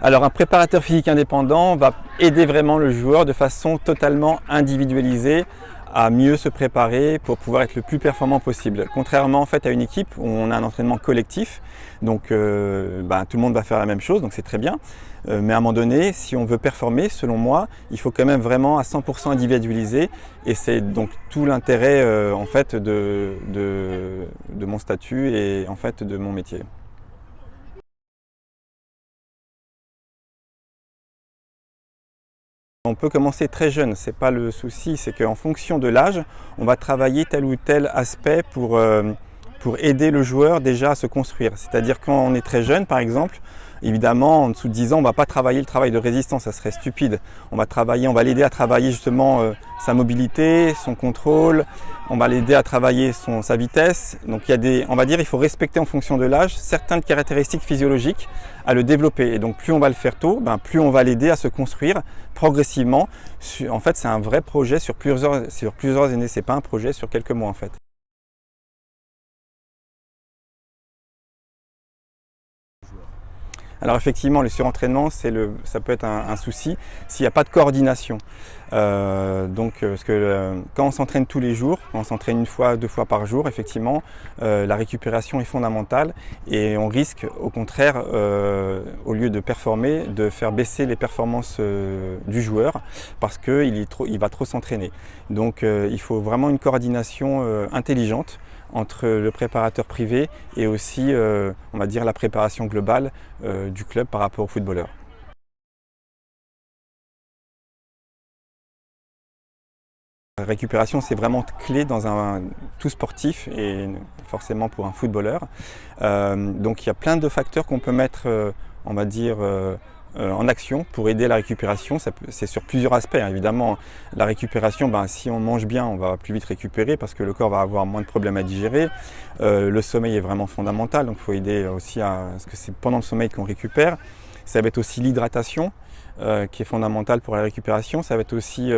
Alors un préparateur physique indépendant va aider vraiment le joueur de façon totalement individualisée à mieux se préparer pour pouvoir être le plus performant possible. Contrairement en fait à une équipe où on a un entraînement collectif, donc tout le monde va faire la même chose, donc c'est très bien. Mais à un moment donné, si on veut performer, selon moi, il faut quand même vraiment à 100% individualiser, et c'est donc tout l'intérêt en fait de mon statut et en fait de mon métier. On peut commencer très jeune, c'est pas le souci, c'est qu'en fonction de l'âge, on va travailler tel ou tel aspect pour aider le joueur déjà à se construire. C'est-à-dire quand on est très jeune par exemple, évidemment en dessous de 10 ans, on ne va pas travailler le travail de résistance, ça serait stupide. On va l'aider à travailler justement sa mobilité, son contrôle, on va l'aider à travailler sa vitesse. Donc il faut respecter en fonction de l'âge certaines caractéristiques physiologiques à le développer. Et donc plus on va le faire tôt, plus on va l'aider à se construire progressivement. En fait, c'est un vrai projet sur plusieurs années, c'est pas un projet sur quelques mois en fait. Alors effectivement, le surentraînement, ça peut être un souci s'il n'y a pas de coordination. Parce que quand on s'entraîne tous les jours, quand on s'entraîne une fois, 2 fois par jour, effectivement, la récupération est fondamentale et on risque au contraire, au lieu de performer, de faire baisser les performances du joueur parce qu'il va trop s'entraîner. Donc il faut vraiment une coordination intelligente entre le préparateur privé et aussi, on va dire, la préparation globale du club par rapport aux footballeurs. La récupération, c'est vraiment clé dans tout sportif et forcément pour un footballeur. Donc il y a plein de facteurs qu'on peut mettre, on va dire, en action pour aider la récupération. C'est sur plusieurs aspects, hein. Évidemment, la récupération, si on mange bien, on va plus vite récupérer parce que le corps va avoir moins de problèmes à digérer. Le sommeil est vraiment fondamental, donc il faut aider aussi parce que c'est pendant le sommeil qu'on récupère. Ça va être aussi l'hydratation qui est fondamentale pour la récupération. Ça va être aussi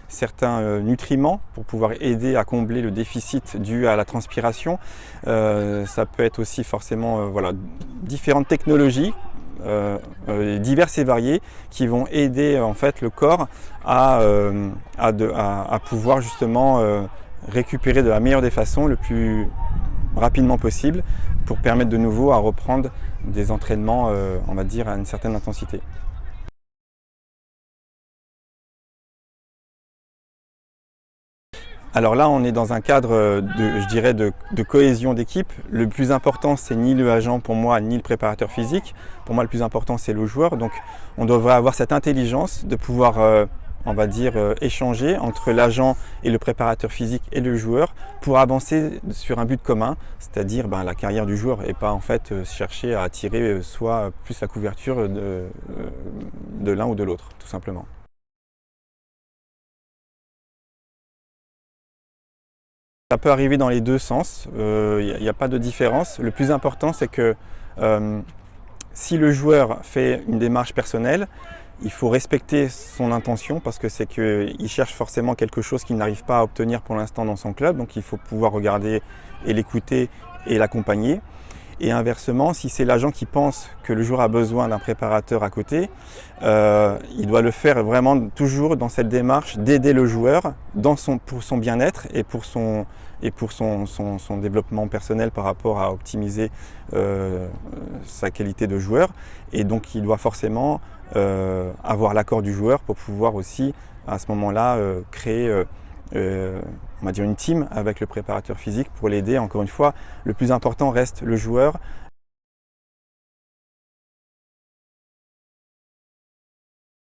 certains nutriments pour pouvoir aider à combler le déficit dû à la transpiration. Ça peut être aussi forcément différentes technologies diverses et variées qui vont aider en fait le corps à pouvoir justement récupérer de la meilleure des façons le plus rapidement possible pour permettre de nouveau à reprendre des entraînements on va dire à une certaine intensité. Alors là, on est dans un cadre de cohésion d'équipe. Le plus important, c'est ni le agent pour moi, ni le préparateur physique. Pour moi, le plus important, c'est le joueur. Donc, on devrait avoir cette intelligence de pouvoir, on va dire, échanger entre l'agent et le préparateur physique et le joueur pour avancer sur un but commun, c'est-à-dire la carrière du joueur et pas en fait chercher à attirer soit plus la couverture de l'un ou de l'autre, tout simplement. Ça peut arriver dans les deux sens, il n'y a pas de différence. Le plus important, c'est que si le joueur fait une démarche personnelle, il faut respecter son intention parce que c'est qu'il cherche forcément quelque chose qu'il n'arrive pas à obtenir pour l'instant dans son club. Donc il faut pouvoir regarder et l'écouter et l'accompagner. Et inversement, si c'est l'agent qui pense que le joueur a besoin d'un préparateur à côté, il doit le faire vraiment toujours dans cette démarche d'aider le joueur pour son bien-être et pour son développement personnel par rapport à optimiser sa qualité de joueur. Et donc il doit forcément avoir l'accord du joueur pour pouvoir aussi à ce moment-là créer on va dire une team avec le préparateur physique pour l'aider. Encore une fois, le plus important reste le joueur